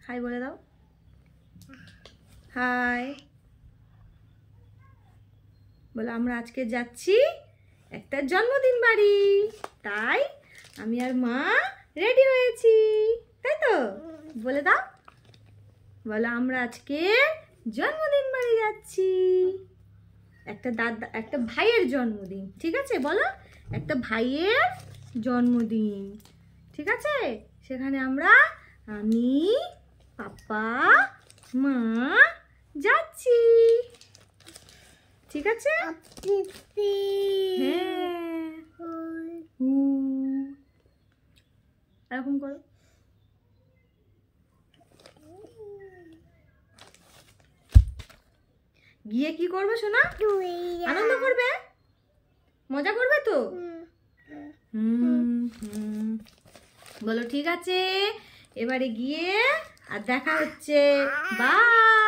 High বলে দাও, high বলো। আমরা আজকে যাচ্ছি একটা জন্মদিন বাড়ি, তাই আমি আর মা রেডি হয়েছি, তাই তো? বলে দাও, বলো আমরা আজকে জন্মদিন বাড়ি যাচ্ছি। একটা ভাইয়ের জন্মদিন, ঠিক আছে? বলো, একটা ভাইয়ের জন্মদিন, ঠিক আছে? সেখানে আমি পাপা মা যাচ্ছি, ঠিক আছে? হ্যাঁ, এরকম করো। গিয়ে কি করবে সোনা? আনন্দ করবে, মজা করবে তো? বলো ঠিক আছে, এবারে গিয়ে আর দেখা হচ্ছে, বাই।